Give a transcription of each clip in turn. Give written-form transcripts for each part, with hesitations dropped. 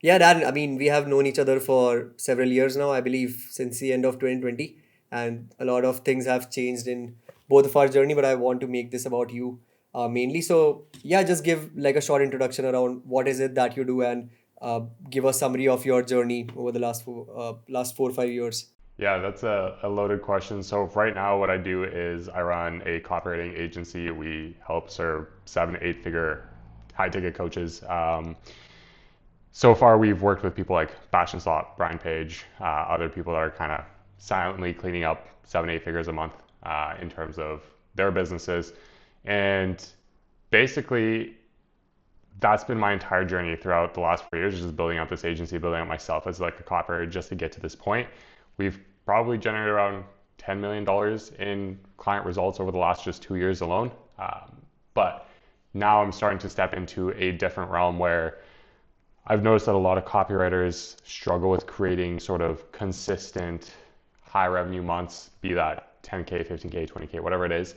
Yeah, Dan, I mean, we have known each other for several years now, I believe, since the end of 2020, and a lot of things have changed in both of our journey, but I want to make this about you mainly. So, yeah, just give like a short introduction around what is it that you do and give a summary of your journey over the last 4 or 5 years. Yeah, that's a loaded question. So right now, what I do is I run a copywriting agency. We help serve 7 to 8 figure high ticket coaches. So far, we've worked with people like Bastian Slot, Brian Page, other people that are kind of silently cleaning up 7 to 8 figures a month in terms of their businesses. And basically, that's been my entire journey throughout the last 4 years, just building out this agency, building out myself as like a copywriter just to get to this point. We've probably generated around $10 million in client results over the last just 2 years alone. But now I'm starting to step into a different realm where I've noticed that a lot of copywriters struggle with creating sort of consistent high revenue months, be that 10K, 15K, 20K, whatever it is.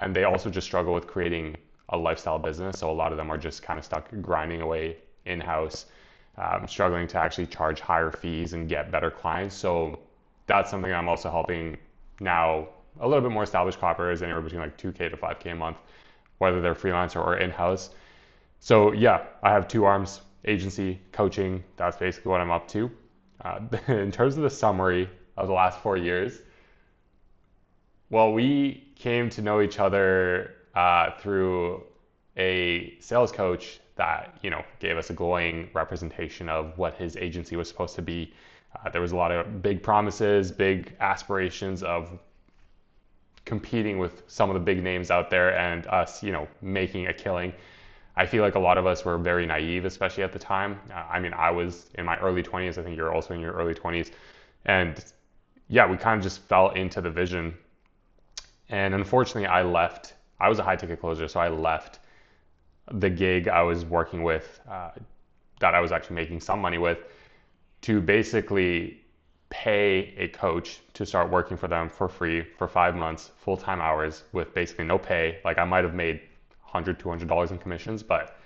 And they also just struggle with creating a lifestyle business. So a lot of them are just kind of stuck grinding away in house, struggling to actually charge higher fees and get better clients. So that's something I'm also helping now a little bit more established copywriters, anywhere between like 2K to 5K a month, whether they're freelancer or in house. So yeah, I have two arms, agency, coaching. That's basically what I'm up to. In terms of the summary of the last 4 years, well, we came to know each other through a sales coach that gave us a glowing representation of what his agency was supposed to be. There was a lot of big promises, big aspirations of competing with some of the big names out there and us, making a killing. I feel like a lot of us were very naive, especially at the time. I mean, I was in my early 20s. I think you're also in your early 20s. And yeah, we kind of just fell into the vision. And unfortunately, I left. I was a high ticket closer, so I left the gig I was working with, that I was actually making some money with, to basically pay a coach to start working for them for free for 5 months, full time hours with basically no pay. Like I might have made $100, $200 in commissions, but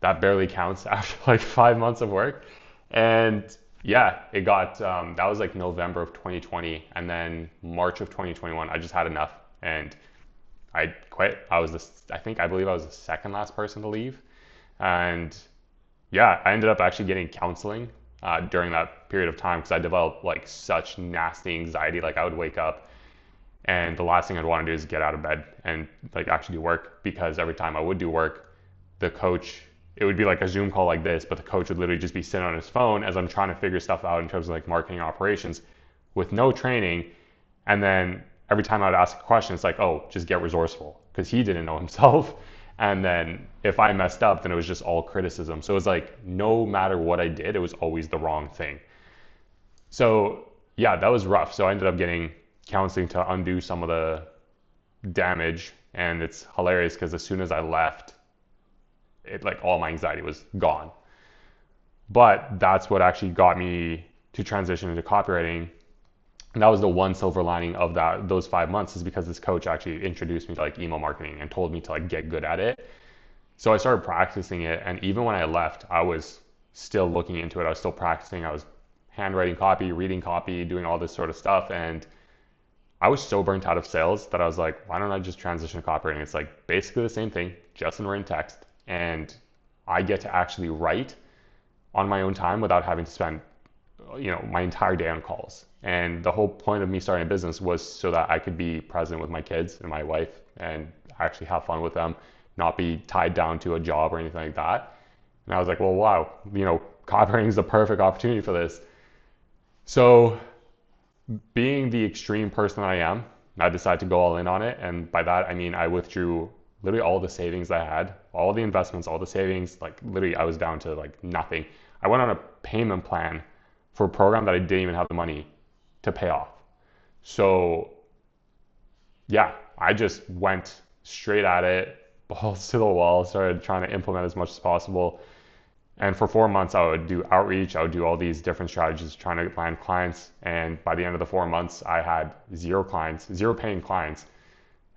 that barely counts after like 5 months of work. And yeah, it got, that was like November of 2020. And then March of 2021, I just had enough and I quit. I believe I was the second last person to leave. And yeah, I ended up actually getting counseling during that period of time because I developed like such nasty anxiety. Like I would wake up and the last thing I'd want to do is get out of bed and like actually do work, because every time I would do work, the coach, it would be like a Zoom call like this, but the coach would literally just be sitting on his phone as I'm trying to figure stuff out in terms of like marketing operations with no training. And then every time I would ask a question, it's like, oh, just get resourceful, because he didn't know himself. And then if I messed up, then it was just all criticism. So it was like no matter what I did, it was always the wrong thing. So yeah, that was rough. So I ended up getting counseling to undo some of the damage. And it's hilarious because as soon as I left, it like all my anxiety was gone. But that's what actually got me to transition into copywriting. And that was the one silver lining of those 5 months, is because this coach actually introduced me to like email marketing and told me to like get good at it. So I started practicing it, and even when I left, I was still looking into it. I was still practicing. I was handwriting copy, reading copy, doing all this sort of stuff. And I was so burnt out of sales that I was like, why don't I just transition to copywriting? It's like basically the same thing, just in written text. And I get to actually write on my own time without having to spend, my entire day on calls. And the whole point of me starting a business was so that I could be present with my kids and my wife and actually have fun with them, not be tied down to a job or anything like that. And I was like, well, wow, copywriting is the perfect opportunity for this. So being the extreme person that I am, I decided to go all in on it. And by that, I mean, I withdrew literally all the savings I had, all the investments, all the savings. Like literally, I was down to like nothing. I went on a payment plan for a program that I didn't even have the money to pay off. So yeah, I just went straight at it, balls to the wall, started trying to implement as much as possible. And for 4 months, I would do outreach. I would do all these different strategies trying to land clients. And by the end of the 4 months, I had zero clients, zero paying clients,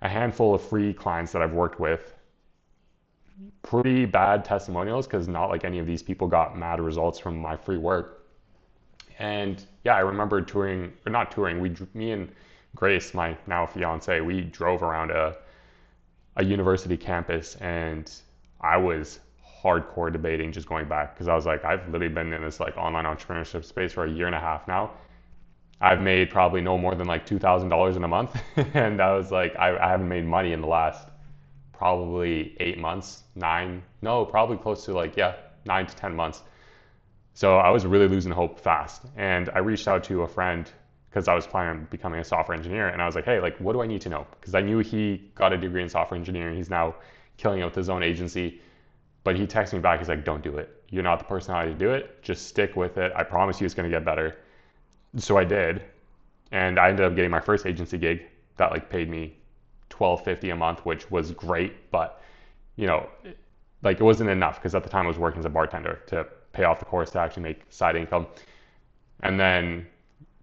a handful of free clients that I've worked with. pretty bad testimonials because not like any of these people got mad results from my free work. And yeah, I remember touring, or not touring, me and Grace, my now fiance, we drove around a university campus, and I was hardcore debating just going back because I was like, I've literally been in this like online entrepreneurship space for a year and a half now. I've made probably no more than like $2,000 in a month. And I was like, I haven't made money in the last probably 8 months, nine, no, probably close to like, yeah, 9 to 10 months. So I was really losing hope fast. And I reached out to a friend because I was planning on becoming a software engineer. And I was like, hey, like, what do I need to know? Because I knew he got a degree in software engineering. He's now killing it with his own agency. But he texted me back. He's like, don't do it. You're not the personality to do it. Just stick with it. I promise you it's going to get better. So I did. And I ended up getting my first agency gig that like paid me $12.50 a month, which was great. But, you know, like it wasn't enough because at the time I was working as a bartender to pay off the course to actually make side income. And then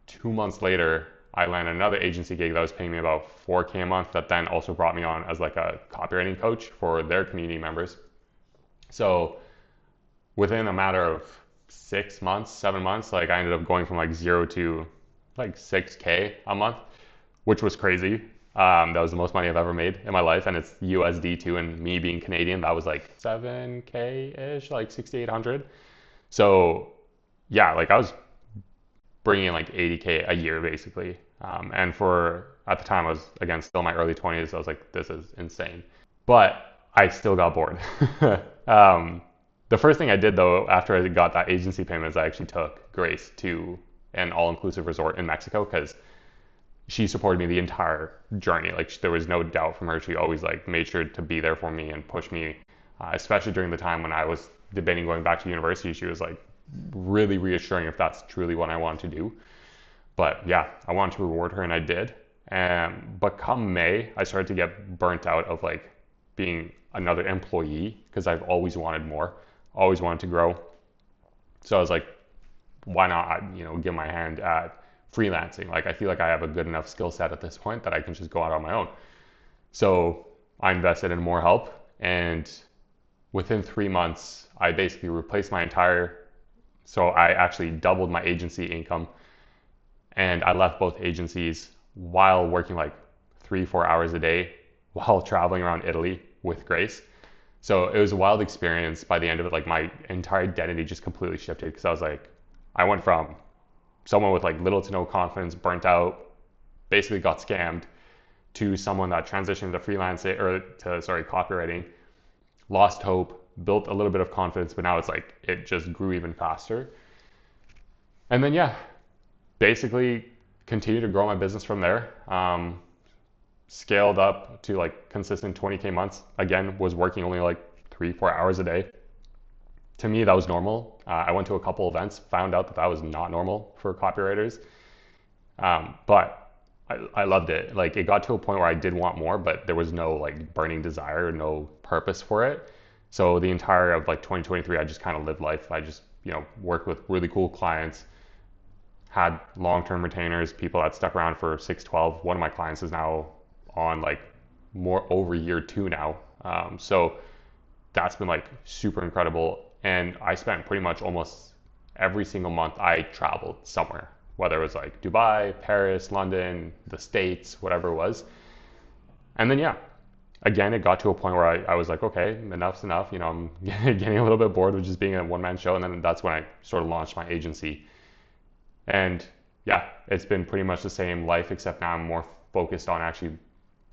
2 months later, I landed another agency gig that was paying me about 4K a month that then also brought me on as like a copywriting coach for their community members. So within a matter of 6 months, 7 months, like I ended up going from like zero to like 6K a month, which was crazy. That was the most money I've ever made in my life, and it's USD too. And me being Canadian, that was like 7K ish, like 6,800. So yeah, like I was bringing in like 80K a year basically. And for at the time, I was again still in my early 20s. I was like, this is insane. But I still got bored. um, the first thing I did though, after I got that agency payment, is I actually took Grace to an all-inclusive resort in Mexico because she supported me the entire journey. Like there was no doubt from her. She always like made sure to be there for me and push me, especially during the time when I was debating going back to university. She was like really reassuring if that's truly what I wanted to do. But yeah, I wanted to reward her and I did. But come May, I started to get burnt out of like being another employee because I've always wanted more, always wanted to grow. So I was like, why not, give my hand at freelancing? Like I feel like I have a good enough skill set at this point that I can just go out on my own. So I invested in more help, and within 3 months, I basically replaced my entire. So I actually doubled my agency income, and I left both agencies while working like 3, 4 hours a day while traveling around Italy with Grace. So it was a wild experience. By the end of it, like my entire identity just completely shifted because I was like, I went from someone with like little to no confidence, burnt out, basically got scammed, to someone that transitioned to freelancing or to copywriting, lost hope, built a little bit of confidence, but now it's like it just grew even faster. And then yeah, basically continued to grow my business from there. Scaled up to like consistent 20K months. Again, was working only like 3, 4 hours a day. To me, that was normal. I went to a couple events, found out that that was not normal for copywriters. But I loved it. Like it got to a point where I did want more, but there was no like burning desire, no purpose for it. So the entire of like 2023, I just kind of lived life. I just, worked with really cool clients, had long-term retainers, people that stuck around for 6, 12. One of my clients is now on like more over year 2 now. So that's been like super incredible. And I spent pretty much almost every single month I traveled somewhere, whether it was like Dubai, Paris, London, the States, whatever it was. And then, yeah, again, it got to a point where I was like, okay, enough's enough. I'm getting a little bit bored with just being a one-man show. And then that's when I sort of launched my agency. And yeah, it's been pretty much the same life, except now I'm more focused on actually,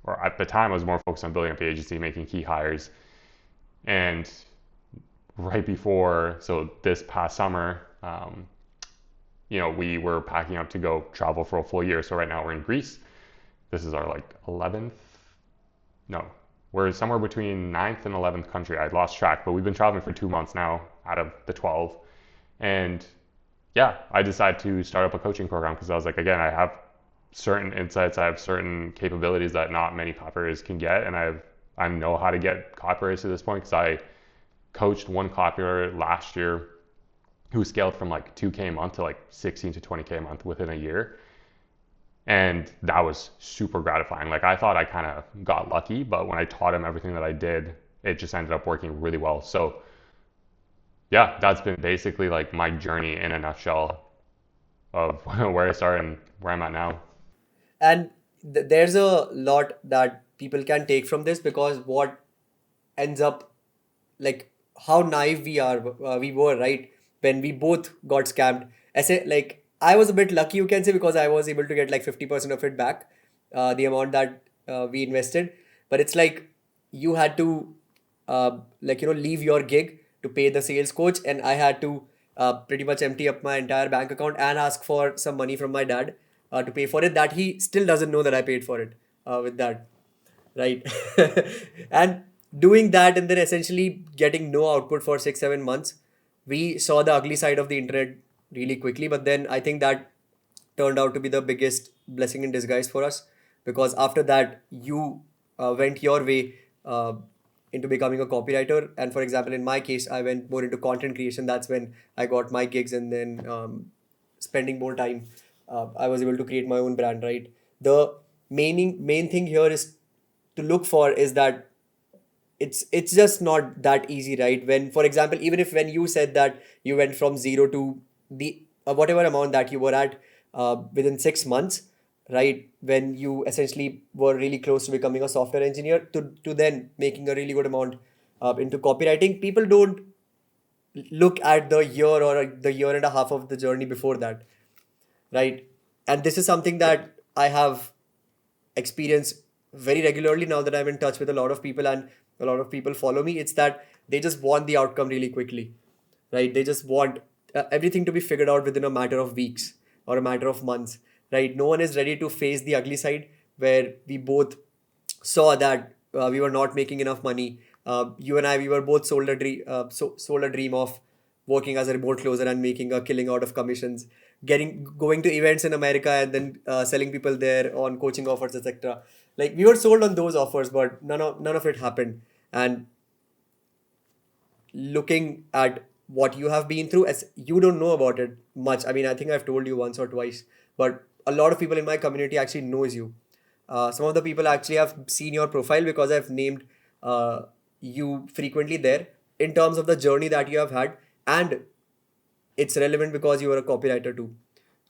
or at the time I was more focused on building up the agency, making key hires. And right before, so this past summer, we were packing up to go travel for a full year. So right now we're in Greece. This is our like 11th, no, we're somewhere between ninth and 11th country. I lost track, but we've been traveling for 2 months now out of the 12. And yeah, I decided to start up a coaching program because I was like, again, I have certain insights, I have certain capabilities that not many copywriters can get, and I know how to get copywriters to this point because I coached one copywriter last year who scaled from like 2K a month to like 16 to 20K a month within a year. And that was super gratifying. Like I thought I kind of got lucky, but when I taught him everything that I did, it just ended up working really well. So yeah, that's been basically like my journey in a nutshell of where I started and where I'm at now. And there's a lot that people can take from this, because what ends up, like, how naive we were, right, when we both got scammed. I say, like, I was a bit lucky, you can say, because I was able to get like 50% of it back, the amount that we invested. But it's like you had to like, leave your gig to pay the sales coach, and I had to pretty much empty up my entire bank account and ask for some money from my dad to pay for it, that he still doesn't know that I paid for it with that, right? And doing that and then essentially getting no output for 6 7 months, we saw the ugly side of the internet really quickly. But then I think that turned out to be the biggest blessing in disguise for us, because after that you went your way into becoming a copywriter. And for example, in my case, I went more into content creation. That's when I got my gigs, and then spending more time, I was able to create my own brand, right? The main thing here is to look for is that it's just not that easy, right? When, for example, even if when you said that you went from zero to the whatever amount that you were at within 6 months, right, when you essentially were really close to becoming a software engineer, to then making a really good amount into copywriting, people don't look at the year or the year and a half of the journey before that, right? And this is something that I have experience very regularly now that I'm in touch with a lot of people, and a lot of people follow me. It's that they just want the outcome really quickly, right? They just want everything to be figured out within a matter of weeks or a matter of months, right? No one is ready to face the ugly side, where we both saw that we were not making enough money. You and I, we were both sold a dream of working as a remote closer and making a killing out of commissions, going to events in America, and then selling people there on coaching offers, etc. Like, we were sold on those offers, but none of it happened. And looking at what you have been through, as you don't know about it much, I mean, I think I've told you once or twice, but a lot of people in my community actually knows you. Some of the people actually have seen your profile because I've named you frequently there, in terms of the journey that you have had. And it's relevant because you were a copywriter too,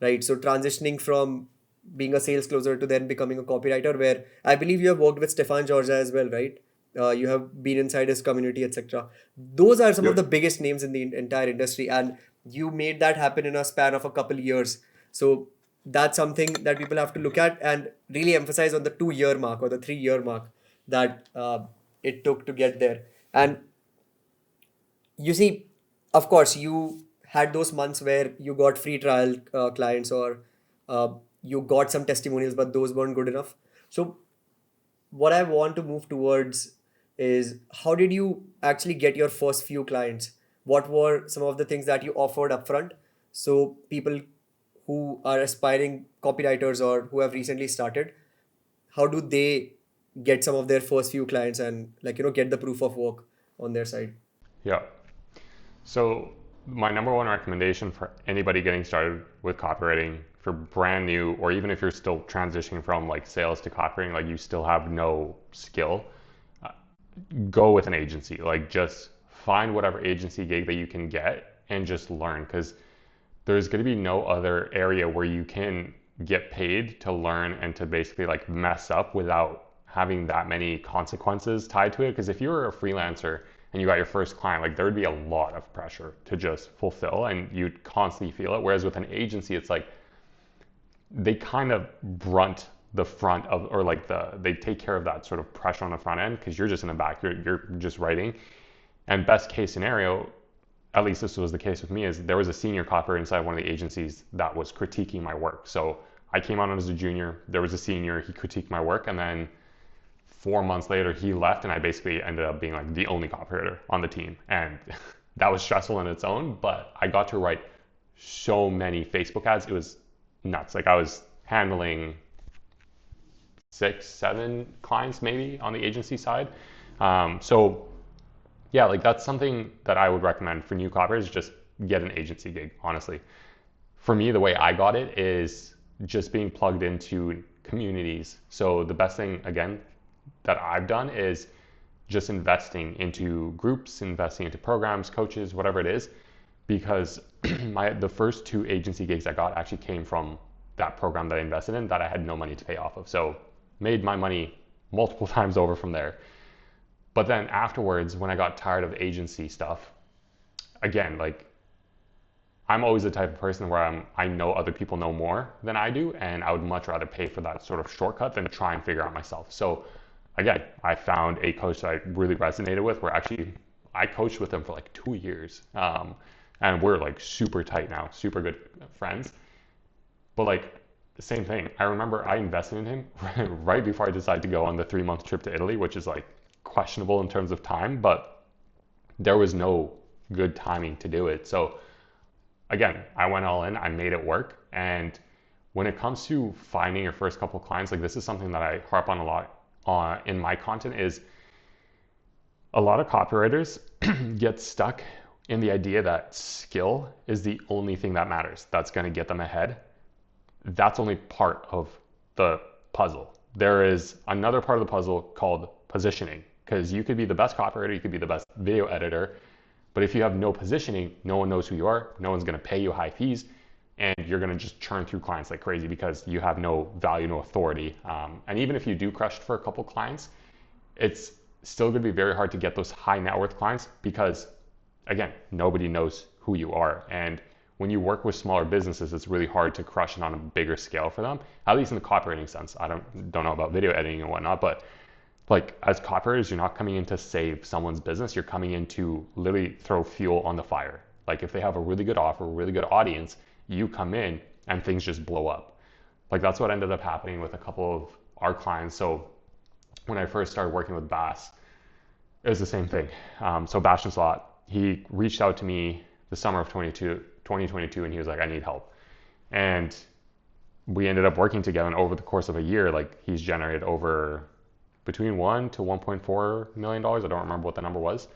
right? So transitioning from being a sales closer to then becoming a copywriter, where I believe you have worked with Stefan Georgia as well, right? You have been inside his community, etc. Those are some of Yep. the biggest names in the entire industry, and you made that happen in a span of a couple years. So that's something that people have to look at and really emphasize on the 2 year mark or the 3 year mark that it took to get there. And you see, of course, you had those months where you got free trial clients, or you got some testimonials, but those weren't good enough. So what I want to move towards is, how did you actually get your first few clients? What were some of the things that you offered upfront, so people who are aspiring copywriters or who have recently started, how do they get some of their first few clients and, like, get the proof of work on their side? Yeah. So my number one recommendation for anybody getting started with copywriting, for brand new, or even if you're still transitioning from like sales to copywriting, like you still have no skill, go with an agency. Like, just find whatever agency gig that you can get and just learn, because there's going to be no other area where you can get paid to learn and to basically like mess up without having that many consequences tied to it. Because if you were a freelancer and you got your first client, like there would be a lot of pressure to just fulfill and you'd constantly feel it. Whereas with an agency, it's like they kind of brunt the front of, or like they take care of that sort of pressure on the front end, because you're just in the back, you're just writing. And best case scenario, at least this was the case with me, is there was a senior copywriter inside one of the agencies that was critiquing my work. So I came on as a junior, there was a senior, he critiqued my work, and then 4 months later he left, and I basically ended up being like the only copywriter on the team. And that was stressful in its own, but I got to write so many Facebook ads. It was nuts. Like, I was handling 6 7 clients maybe on the agency side. So yeah, like that's something that I would recommend for new copywriters. Just get an agency gig, honestly. For me, the way I got it is just being plugged into communities. So the best thing, again, that I've done is just investing into groups, investing into programs, coaches, whatever it is, because the first two agency gigs I got actually came from that program that I invested in that I had no money to pay off of. So made my money multiple times over from there. But then afterwards, when I got tired of agency stuff, again, like I'm always the type of person where I know other people know more than I do, and I would much rather pay for that sort of shortcut than try and figure out myself. So again, I found a coach that I really resonated with, where actually I coached with him for like 2 years. And we're like super tight now, super good friends. But like the same thing, I remember I invested in him right before I decided to go on the 3 month trip to Italy, which is like questionable in terms of time, but there was no good timing to do it. So again, I went all in, I made it work. And when it comes to finding your first couple clients, like this is something that I harp on a lot in my content, is a lot of copywriters get stuck in the idea that skill is the only thing that matters, that's going to get them ahead. That's only part of the puzzle. There is another part of the puzzle called positioning, because you could be the best copywriter, you could be the best video editor, but if you have no positioning, no one knows who you are, no one's going to pay you high fees, and you're going to just churn through clients like crazy because you have no value, no authority. And even if you do crush for a couple clients, it's still going to be very hard to get those high net worth clients because, again, nobody knows who you are. And when you work with smaller businesses, it's really hard to crush it on a bigger scale for them, at least in the copywriting sense. I don't know about video editing and whatnot, but like as copywriters, you're not coming in to save someone's business. You're coming in to literally throw fuel on the fire. Like if they have a really good offer, a really good audience, you come in and things just blow up. Like that's what ended up happening with a couple of our clients. So when I first started working with Bass, it was the same thing. So Bastian Slot, he reached out to me the summer of 2022, and he was like, I need help. And we ended up working together, and over the course of a year, like he's generated over between $1 to $1.4 million. I don't remember what the number was,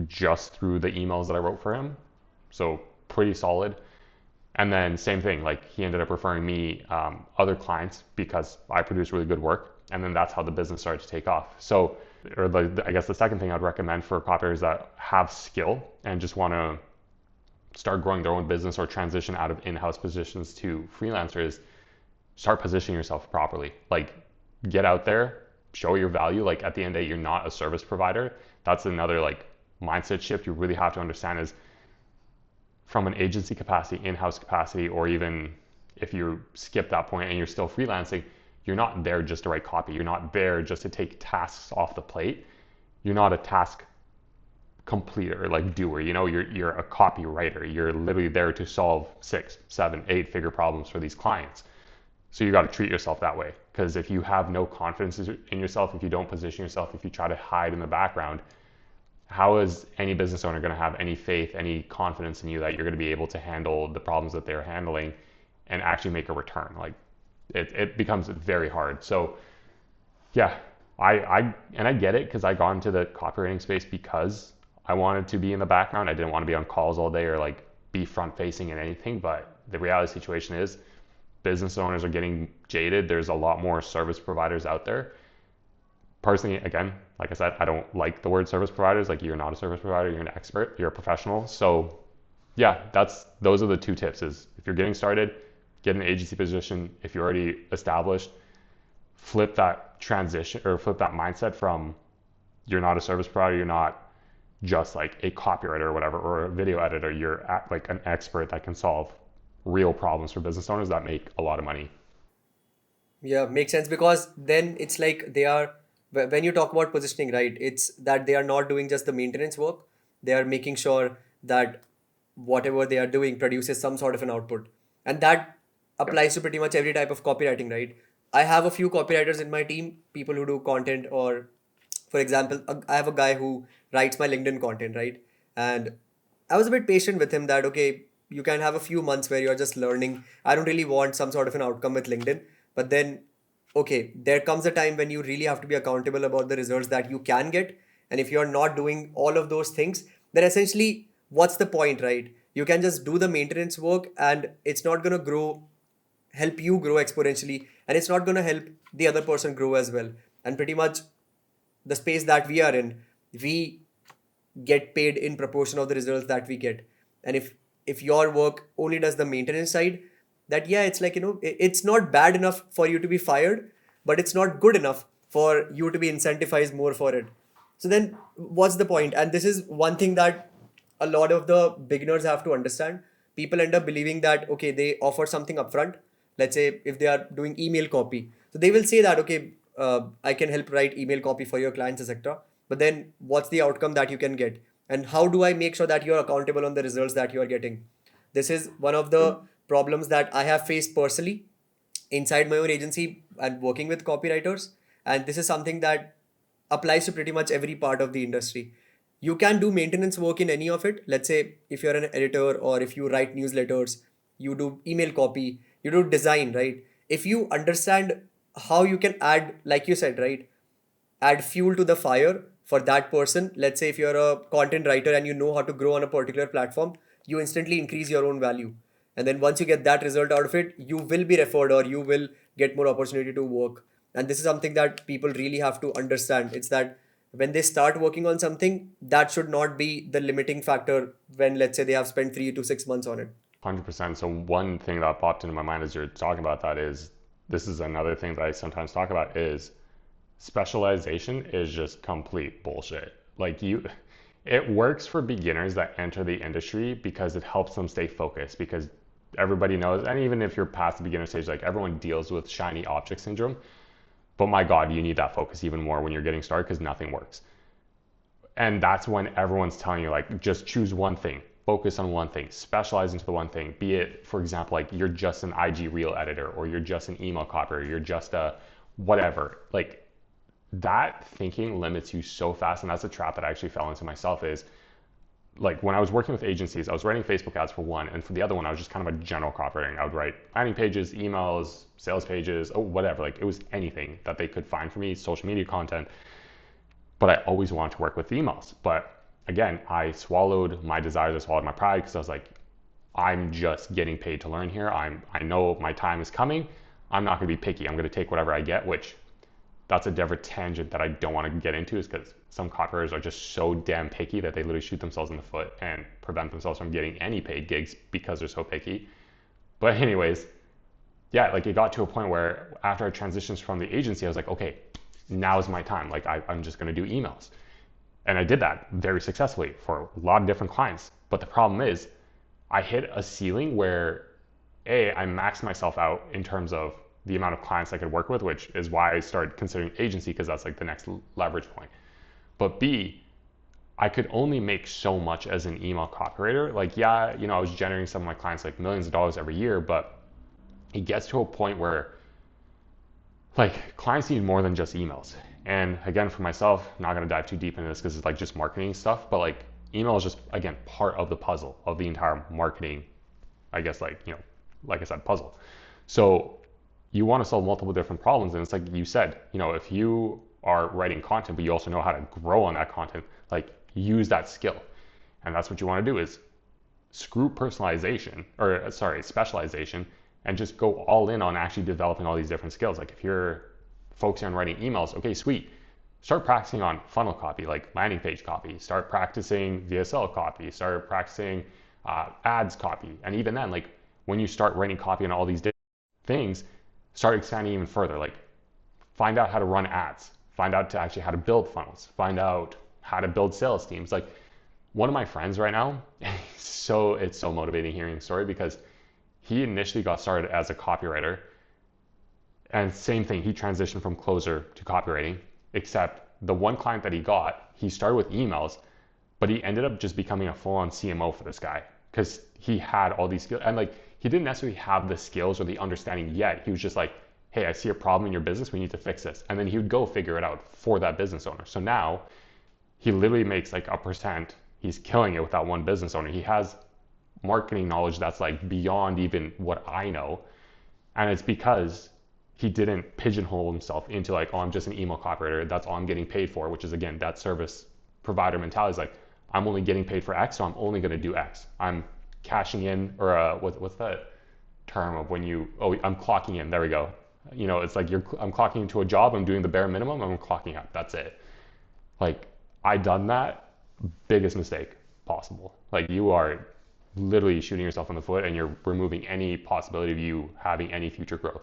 just through the emails that I wrote for him. So pretty solid. And then same thing, like he ended up referring me other clients because I produce really good work. And then that's how the business started to take off. So, I guess the second thing I'd recommend for copywriters that have skill and just want to start growing their own business or transition out of in-house positions to freelancer is start positioning yourself properly. Like get out there, show your value. Like at the end of the day, you're not a service provider. That's another like mindset shift you really have to understand, is from an agency capacity, in-house capacity, or even if you skip that point and you're still freelancing, you're not there just to write copy. You're not there just to take tasks off the plate. You're not a task completer, like doer. You're a copywriter. You're literally there to solve 6, 7, 8-figure problems for these clients. So you got to treat yourself that way. Because if you have no confidence in yourself, if you don't position yourself, if you try to hide in the background, how is any business owner going to have any faith, any confidence in you that you're going to be able to handle the problems that they're handling and actually make a return? Like it becomes very hard. So yeah, I get it, because I got into the copywriting space because I wanted to be in the background. I didn't want to be on calls all day or like be front facing in anything. But the reality situation is business owners are getting jaded. There's a lot more service providers out there. Personally, again, like I said, I don't like the word service providers. Like you're not a service provider, you're an expert, you're a professional. So yeah, those are the two tips: is if you're getting started, get an agency position. If you're already established, flip that transition or flip that mindset from you're not a service provider, you're not just like a copywriter or whatever, or a video editor, you're like an expert that can solve real problems for business owners that make a lot of money. Yeah, makes sense, because then it's like when you talk about positioning, right? It's that they are not doing just the maintenance work. They are making sure that whatever they are doing produces some sort of an output. And that Yep. applies to pretty much every type of copywriting, right? I have a few copywriters in my team, people who do content, or for example, I have a guy who writes my LinkedIn content, right? And I was a bit patient with him that, okay, you can have a few months where you're just learning. I don't really want some sort of an outcome with LinkedIn. But then, okay, there comes a time when you really have to be accountable about the results that you can get. And if you're not doing all of those things, then essentially, what's the point, right? You can just do the maintenance work and it's not going to help you grow exponentially, and it's not going to help the other person grow as well. And pretty much the space that we are in, we get paid in proportion of the results that we get. And if your work only does the maintenance side, that yeah, it's like, it's not bad enough for you to be fired, but it's not good enough for you to be incentivized more for it. So then what's the point? And this is one thing that a lot of the beginners have to understand. People end up believing that okay, they offer something upfront. Let's say if they are doing email copy, so they will say that okay, I can help write email copy for your clients, etc. But then what's the outcome that you can get, and how do I make sure that you're accountable on the results that you are getting? This is one of the problems that I have faced personally inside my own agency and working with copywriters. And this is something that applies to pretty much every part of the industry. You can do maintenance work in any of it. Let's say if you're an editor or if you write newsletters, you do email copy, you do design, right? If you understand how you can add, like you said, right, add fuel to the fire for that person. Let's say if you're a content writer and you know how to grow on a particular platform, you instantly increase your own value. And then once you get that result out of it, you will be referred or you will get more opportunity to work. And this is something that people really have to understand. It's that when they start working on something, that should not be the limiting factor when, let's say, they have spent 3 to 6 months on it. 100%. So one thing that popped into my mind as you're talking about that is, this is another thing that I sometimes talk about, is specialization is just complete bullshit. Like it works for beginners that enter the industry because it helps them stay focused, because everybody knows, and even if you're past the beginner stage, like everyone deals with shiny object syndrome. But my God, you need that focus even more when you're getting started, because nothing works. And that's when everyone's telling you, like, just choose one thing, focus on one thing, specialize into the one thing. Be it, for example, like you're just an IG reel editor, or you're just an email copywriter, you're just a whatever. Like, that thinking limits you so fast. And that's a trap that I actually fell into myself. Is like when I was working with agencies, I was writing Facebook ads for one, and for the other one, I was just kind of a general copywriting. I would write landing pages, emails, sales pages, whatever. Like, it was anything that they could find for me, social media content. But I always wanted to work with emails. But again, I swallowed my desires, I swallowed my pride, because I was like, I'm just getting paid to learn here. I know my time is coming. I'm not going to be picky. I'm going to take whatever I get, which that's a different tangent that I don't want to get into, is because some copywriters are just so damn picky that they literally shoot themselves in the foot and prevent themselves from getting any paid gigs because they're so picky. But anyways, yeah, like it got to a point where after I transitioned from the agency, I was like, okay, now is my time. Like I'm just going to do emails. And I did that very successfully for a lot of different clients. But the problem is I hit a ceiling where I maxed myself out in terms of the amount of clients I could work with, which is why I started considering agency, because that's like the next leverage point. But B, I could only make so much as an email copywriter. Like, yeah, I was generating some of my clients like millions of dollars every year, but it gets to a point where like clients need more than just emails. And again, for myself, not going to dive too deep into this because it's like just marketing stuff, but like email is just, again, part of the puzzle of the entire marketing, I guess, like I said, puzzle. So you want to solve multiple different problems. And it's like you said, if you are writing content, but you also know how to grow on that content, like use that skill. And that's what you want to do, is screw personalization, or sorry, specialization, and just go all in on actually developing all these different skills. Like if you're focusing on writing emails, okay, sweet. Start practicing on funnel copy, like landing page copy. Start practicing VSL copy. Start practicing ads copy. And even then, like when you start writing copy on all these different things, start expanding even further. Like find out how to run ads. Find out to actually how to build funnels. Find out how to build sales teams. Like one of my friends right now, so it's so motivating hearing the story, because he initially got started as a copywriter, and same thing, he transitioned from closer to copywriting, except the one client that he got, he started with emails, but he ended up just becoming a full-on CMO for this guy, because he had all these skills. And like he didn't necessarily have the skills or the understanding yet. He was just like, hey, I see a problem in your business, we need to fix this. And then he would go figure it out for that business owner. So now he literally makes like a percent. He's killing it with that one business owner. He has marketing knowledge that's like beyond even what I know. And it's because he didn't pigeonhole himself into like, oh, I'm just an email copywriter. That's all I'm getting paid for, which is, again, that service provider mentality is like, I'm only getting paid for X, so I'm only going to do X. I'm cashing in, or what's that term of when I'm clocking in. There we go. It's like I'm clocking into a job. I'm doing the bare minimum. I'm clocking out. That's it. Like, I done that, biggest mistake possible. Like, you are literally shooting yourself in the foot and you're removing any possibility of you having any future growth.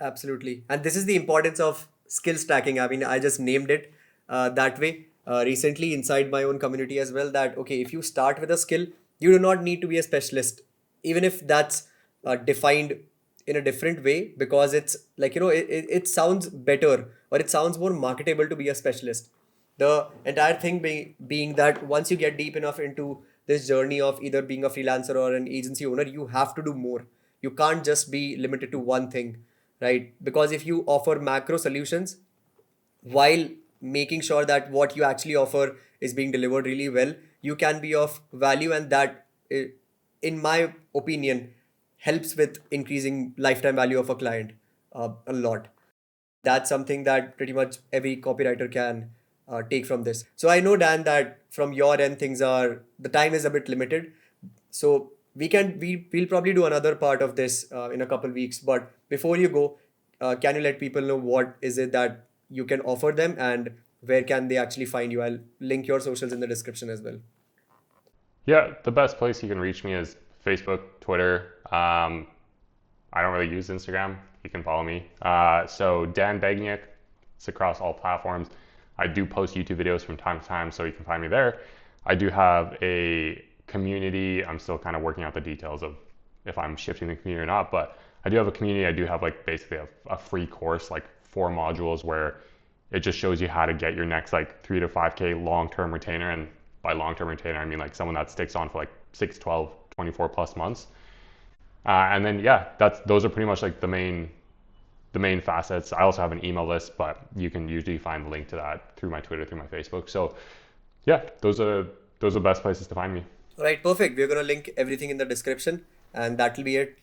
Absolutely. And this is the importance of skill stacking. I mean, I just named it that way recently inside my own community as well. That, okay, if you start with a skill, you do not need to be a specialist, even if that's defined in a different way, because it's like, it sounds better or it sounds more marketable to be a specialist. The entire thing being that once you get deep enough into this journey of either being a freelancer or an agency owner, you have to do more. You can't just be limited to one thing, right? Because if you offer macro solutions while making sure that what you actually offer is being delivered really well, you can be of value, and that, in my opinion, helps with increasing lifetime value of a client a lot. That's something that pretty much every copywriter can take from this. So I know, Dan, that from your end, things are, the time is a bit limited. So we'll probably do another part of this in a couple weeks. But before you go, can you let people know what is it that you can offer them and where can they actually find you? I'll link your socials in the description as well. Yeah, the best place you can reach me is Facebook, Twitter. I don't really use Instagram. You can follow me. So Dan Begniak, it's across all platforms. I do post YouTube videos from time to time, so you can find me there. I do have a community. I'm still kind of working out the details of if I'm shifting the community or not, but I do have a community. I do have like basically a free course, like 4 modules where it just shows you how to get your next like 3 to 5K long-term retainer. And by long-term retainer, I mean like someone that sticks on for like 6, 12, 24 plus months. And then yeah, those are pretty much like the main facets. I also have an email list, but you can usually find the link to that through my Twitter, through my Facebook. So yeah, those are the best places to find me. All right, perfect. We're going to link everything in the description, and that will be it.